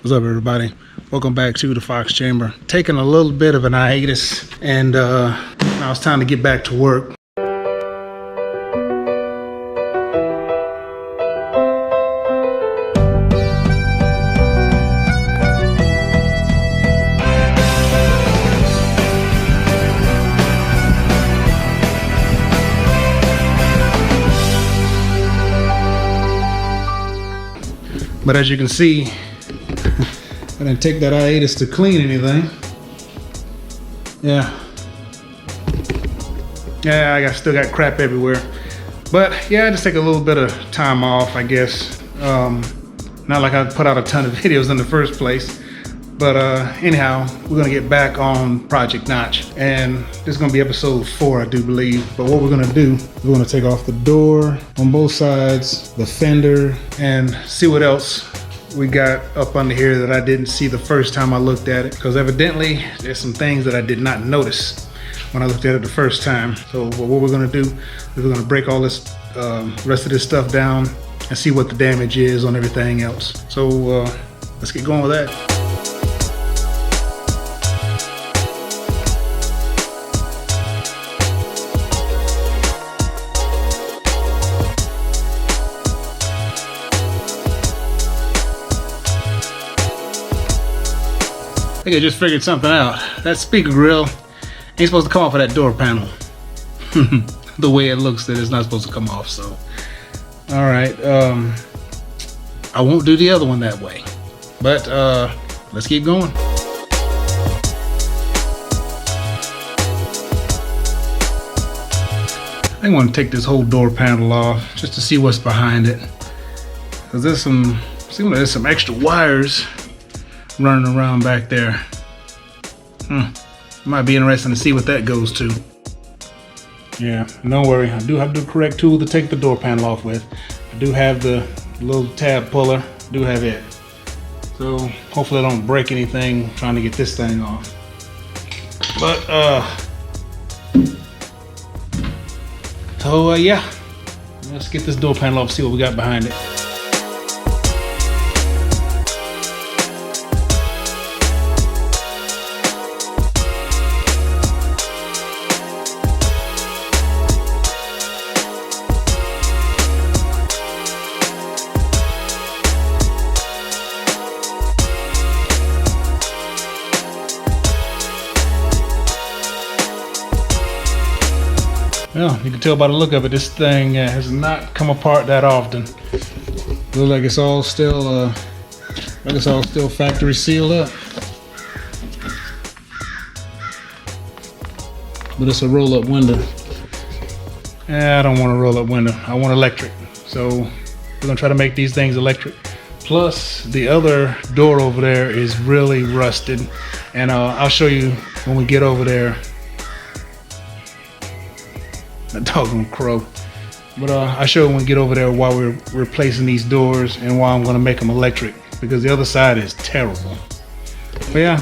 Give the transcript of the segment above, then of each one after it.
What's up, everybody? Welcome back to the Fox Chamber. Taking a little bit of an hiatus, and now it's time to get back to work. But as you can see, I didn't take that hiatus to clean anything. Yeah, I still got crap everywhere. But yeah, I just take a little bit of time off, I guess. Not like I put out a ton of videos in the first place. But anyhow, we're gonna get back on Project Notch. And this is gonna be episode 4, I do believe. But what we're gonna do, we're gonna take off the door on both sides, the fender, and see what else we got up under here that I didn't see the first time I looked at it. Because evidently, there's some things that I did not notice when I looked at it the first time. So what we're gonna do is we're gonna break all this rest of this stuff down and see what the damage is on everything else. So let's get going with that. I think I just figured something out. That speaker grill ain't supposed to come off of that door panel. The way it looks, that it's not supposed to come off, so. All right, I won't do the other one that way. But let's keep going. I want to take this whole door panel off just to see what's behind it. Cause there's some extra wires running around back there. Might be interesting to see what that goes to. Yeah, don't worry, I do have the correct tool to take the door panel off with. I do have the little tab puller, do have it. So hopefully I don't break anything trying to get this thing off. But yeah, let's get this door panel off, see what we got behind it. Well, you can tell by the look of it, this thing has not come apart that often. Looks like it's all still, factory sealed up. But it's a roll-up window. I don't want a roll-up window. I want electric. So we're gonna try to make these things electric. Plus, the other door over there is really rusted, and I'll show you when we get over there. A doggone crow. But I show you when we get over there while we're replacing these doors and why I'm gonna make them electric, because the other side is terrible. But yeah,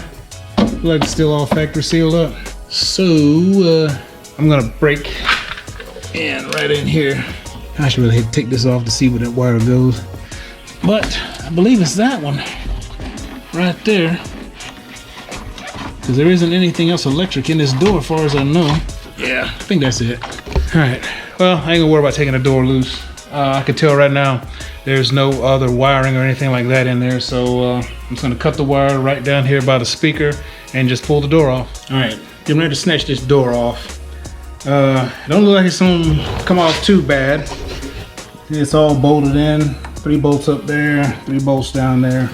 like it's still all factory sealed up. So I'm gonna break in right in here. I should really take this off to see where that wire goes. But I believe it's that one right there, because there isn't anything else electric in this door as far as I know. Yeah, I think that's it. All right, well, I ain't gonna worry about taking the door loose. I can tell right now there's no other wiring or anything like that in there, so I'm just gonna cut the wire right down here by the speaker and just pull the door off. All right, getting ready to snatch this door off. It don't look like it's gonna come off too bad. It's all bolted in, 3 bolts up there, 3 bolts down there.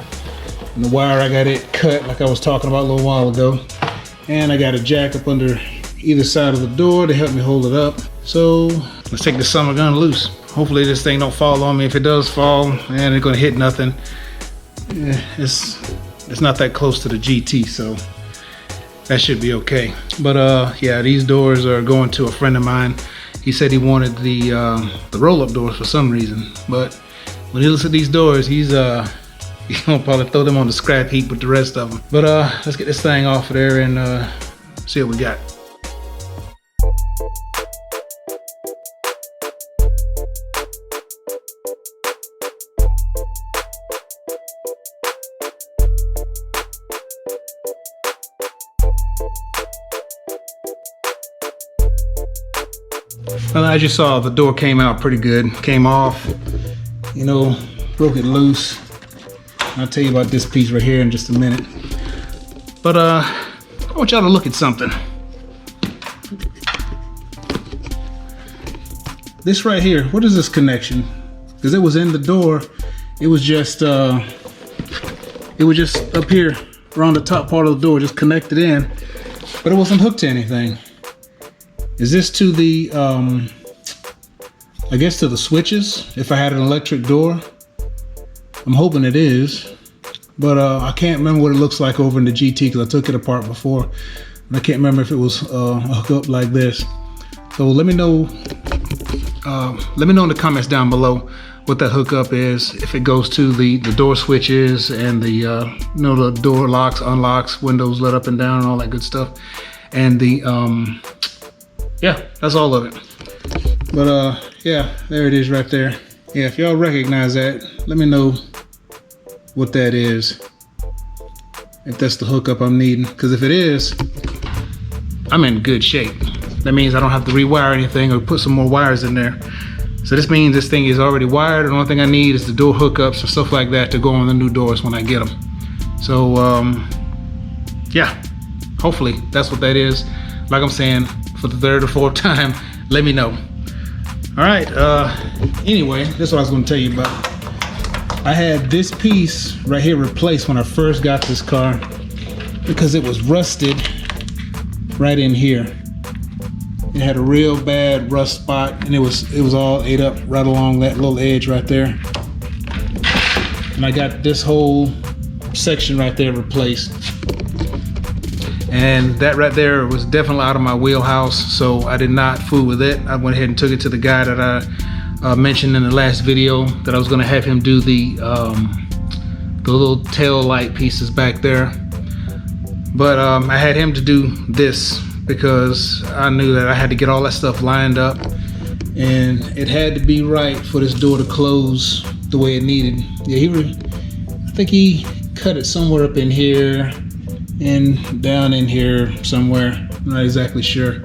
And the wire, I got it cut like I was talking about a little while ago. And I got a jack up under either side of the door to help me hold it up. So let's take the summer gun loose. Hopefully this thing don't fall on me. If it does fall, man, it's gonna hit nothing. Yeah, it's not that close to the GT, so that should be okay. But yeah, these doors are going to a friend of mine. He said he wanted the roll-up doors for some reason, but when he looks at these doors, he's gonna probably throw them on the scrap heap with the rest of them. But let's get this thing off of there and see what we got. Well, as you saw, the door came out pretty good. Came off, you know, broke it loose. I'll tell you about this piece right here in just a minute. But I want y'all to look at something. This right here, what is this connection? Because it was in the door. It was just up here around the top part of the door, just connected in, but it wasn't hooked to anything. Is this to the, I guess to the switches, if I had an electric door? I'm hoping it is, but I can't remember what it looks like over in the GT because I took it apart before. And I can't remember if it was a hookup like this. So let me know in the comments down below what that hookup is, if it goes to the door switches and the you know, the door locks, unlocks, windows lit up and down and all that good stuff. And the yeah, that's all of it. But yeah, there it is right there. Yeah, if y'all recognize that, let me know what that is, if that's the hookup I'm needing, because if it is, I'm in good shape. That means I don't have to rewire anything or put some more wires in there. So this means this thing is already wired. The only thing I need is the door hookups or stuff like that to go on the new doors when I get them. So yeah, hopefully that's what that is. Like I'm saying, for the third or fourth time, let me know. All right, anyway, that's what I was gonna tell you about. I had this piece right here replaced when I first got this car because it was rusted right in here. It had a real bad rust spot, and it was all ate up right along that little edge right there. And I got this whole section right there replaced. And that right there was definitely out of my wheelhouse, so I did not fool with it. I went ahead and took it to the guy that I mentioned in the last video that I was gonna have him do the little tail light pieces back there. But I had him to do this because I knew that I had to get all that stuff lined up, and it had to be right for this door to close the way it needed. Yeah, I think he cut it somewhere up in here and down in here somewhere. I'm not exactly sure,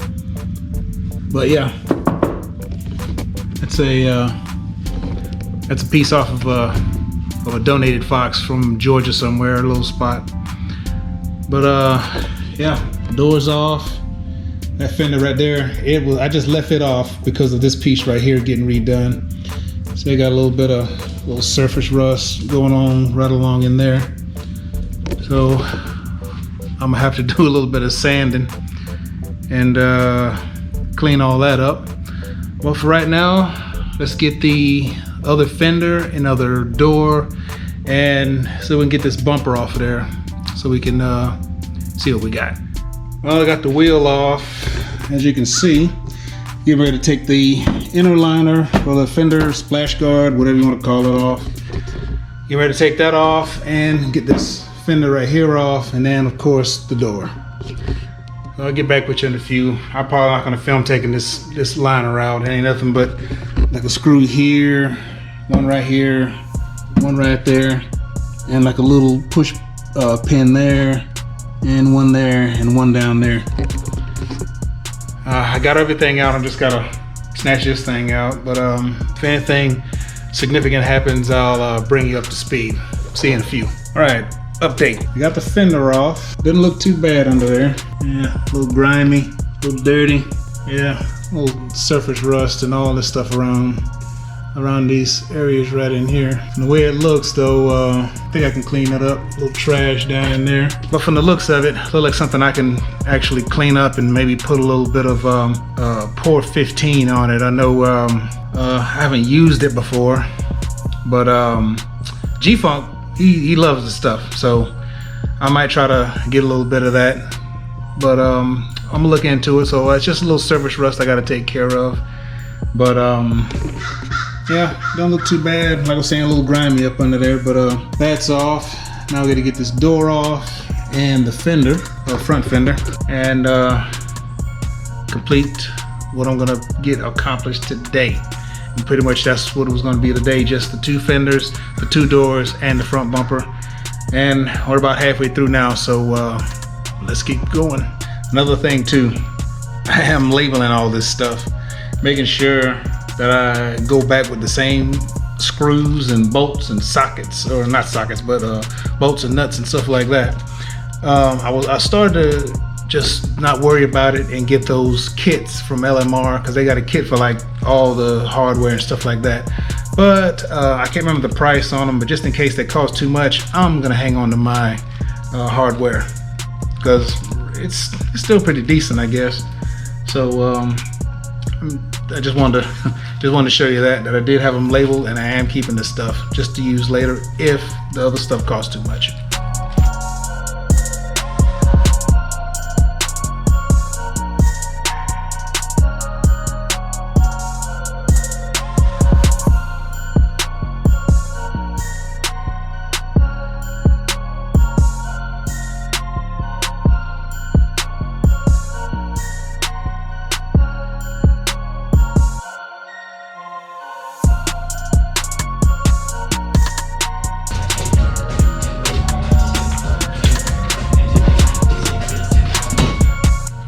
but yeah, that's a piece off of a donated Fox from Georgia somewhere, a little spot. But yeah, doors off. That fender right there, I just left it off because of this piece right here getting redone. So they got a little bit of little surface rust going on right along in there. So I'm gonna have to do a little bit of sanding and clean all that up. Well, for right now, let's get the other fender and other door, and so we can get this bumper off of there so we can see what we got. Well, I got the wheel off, as you can see. Getting ready to take the inner liner or the fender, splash guard, whatever you want to call it, off. Get ready to take that off and get this fender right here off, and then of course the door. I'll get back with you in a few. I'm probably not going to film taking this liner out. It ain't nothing but like a screw here, one right here, one right there, and like a little push pin there, and one there, and one down there. I got everything out. I just gotta snatch this thing out. But if anything significant happens, I'll bring you up to speed. See you in a few. All right, update. We got the fender off. Didn't look too bad under there. Yeah, a little grimy, a little dirty. Yeah, a little surface rust and all this stuff around these areas right in here. From the way it looks though, I think I can clean it up. A little trash down in there. But from the looks of it, looks like something I can actually clean up and maybe put a little bit of Pour 15 on it. I know I haven't used it before, but G-Funk, he loves the stuff. So I might try to get a little bit of that. But I'm gonna look into it. So it's just a little surface rust I gotta take care of. But yeah, don't look too bad. Like I was saying, a little grimy up under there, but that's off. Now we gotta get this door off and the fender, or front fender, and complete what I'm gonna get accomplished today. And pretty much that's what it was gonna be today, just the two fenders, the two doors, and the front bumper. And we're about halfway through now, so let's keep going. Another thing too, I am labeling all this stuff. making sure that I go back with the same screws and bolts and sockets, or not sockets, but bolts and nuts and stuff like that. I started to just not worry about it and get those kits from LMR, because they got a kit for like all the hardware and stuff like that. But I can't remember the price on them, but just in case they cost too much, I'm gonna hang on to my hardware, because it's still pretty decent, I guess. So I just wanted to show you that I did have them labeled, and I am keeping this stuff just to use later if the other stuff costs too much.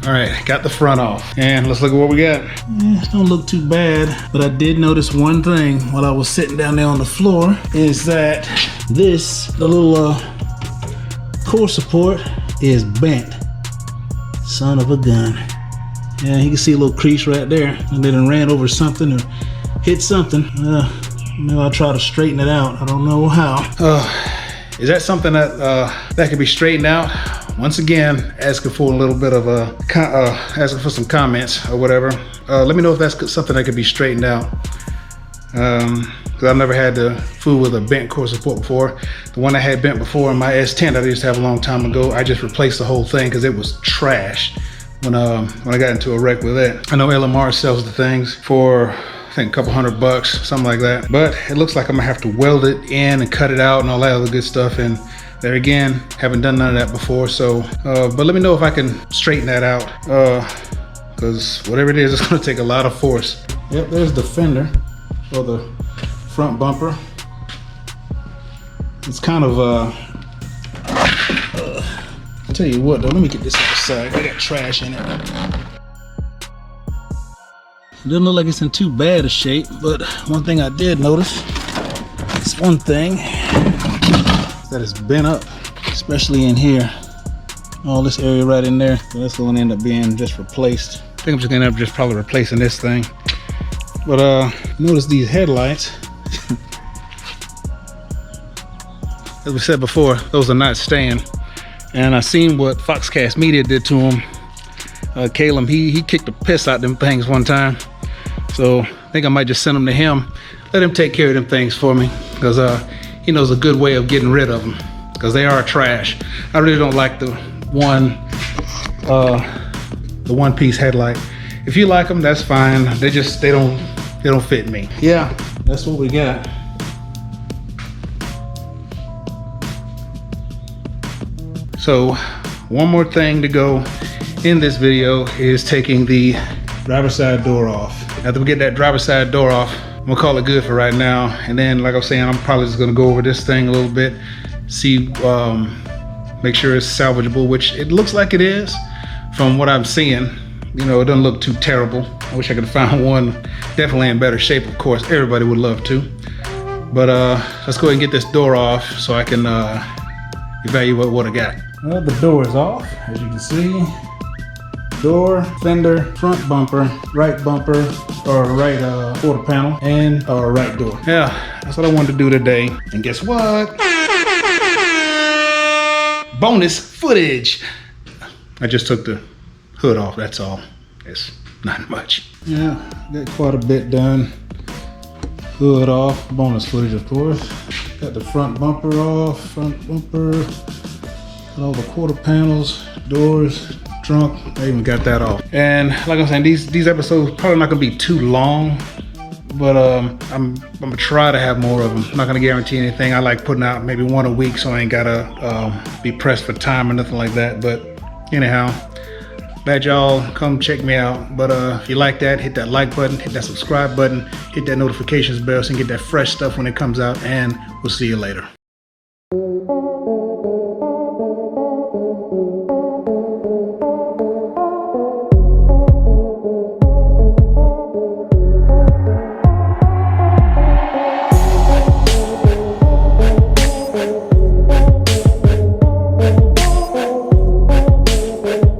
All right, got the front off, and let's look at what we got. It don't look too bad, but I did notice one thing while I was sitting down there on the floor, is that the little core support is bent. Son of a gun. Yeah, you can see a little crease right there, and they done ran over something or hit something. Maybe I'll try to straighten it out. I don't know how. Is that something that can be straightened out? Once again, asking for a little bit of asking for some comments or whatever. Let me know if that's something that could be straightened out. Because I've never had to fool with a bent core support before. The one I had bent before in my S10 that I used to have a long time ago, I just replaced the whole thing because it was trash when I got into a wreck with it. I know LMR sells the things for, I think, a couple $100, something like that. But it looks like I'm gonna have to weld it in and cut it out and all that other good stuff. And there again, haven't done none of that before. So, but let me know if I can straighten that out. Because whatever it is, it's gonna take a lot of force. Yep, there's the fender or the front bumper. It's kind of, I'll tell you what though, let me get this outside. I got trash in it. It doesn't look like it's in too bad a shape, but one thing I did notice, it's one thing that is bent up, especially in here. All this area right in there. So that's going to end up being just replaced. I think I'm just going to end up just probably replacing this thing. But notice these headlights. As we said before, those are not staying. And I seen what Foxcast Media did to them. Caleb, he kicked the piss out of them things one time. So I think I might just send them to him. Let him take care of them things for me. Because he knows a good way of getting rid of them. Because they are trash. I really don't like the one piece headlight. If you like them, that's fine. They don't fit me. Yeah, that's what we got. So one more thing to go in this video is taking the driver's side door off. After we get that driver's side door off, I'm gonna call it good for right now. And then, like I was saying, I'm probably just gonna go over this thing a little bit, see, make sure it's salvageable, which it looks like it is from what I'm seeing. You know, it doesn't look too terrible. I wish I could have found one definitely in better shape. Of course, everybody would love to. But let's go ahead and get this door off so I can evaluate what I got. Well, the door is off, as you can see. Door, fender, front bumper, right bumper, or right quarter panel, and right door. Yeah, that's what I wanted to do today. And guess what? Bonus footage. I just took the hood off, that's all. It's not much. Yeah, got quite a bit done. Hood off, bonus footage of course. Got the front bumper off, front bumper. Got all the quarter panels, doors, trunk, I even got that off. And like I'm saying, these episodes probably not gonna be too long, but I'm gonna try to have more of them. I'm not gonna guarantee anything. I like putting out maybe one a week, so I ain't gotta be pressed for time or nothing like that. But anyhow, glad y'all come check me out. But if you like that, hit that like button, hit that subscribe button, hit that notifications bell so you can get that fresh stuff when it comes out, and we'll see you later.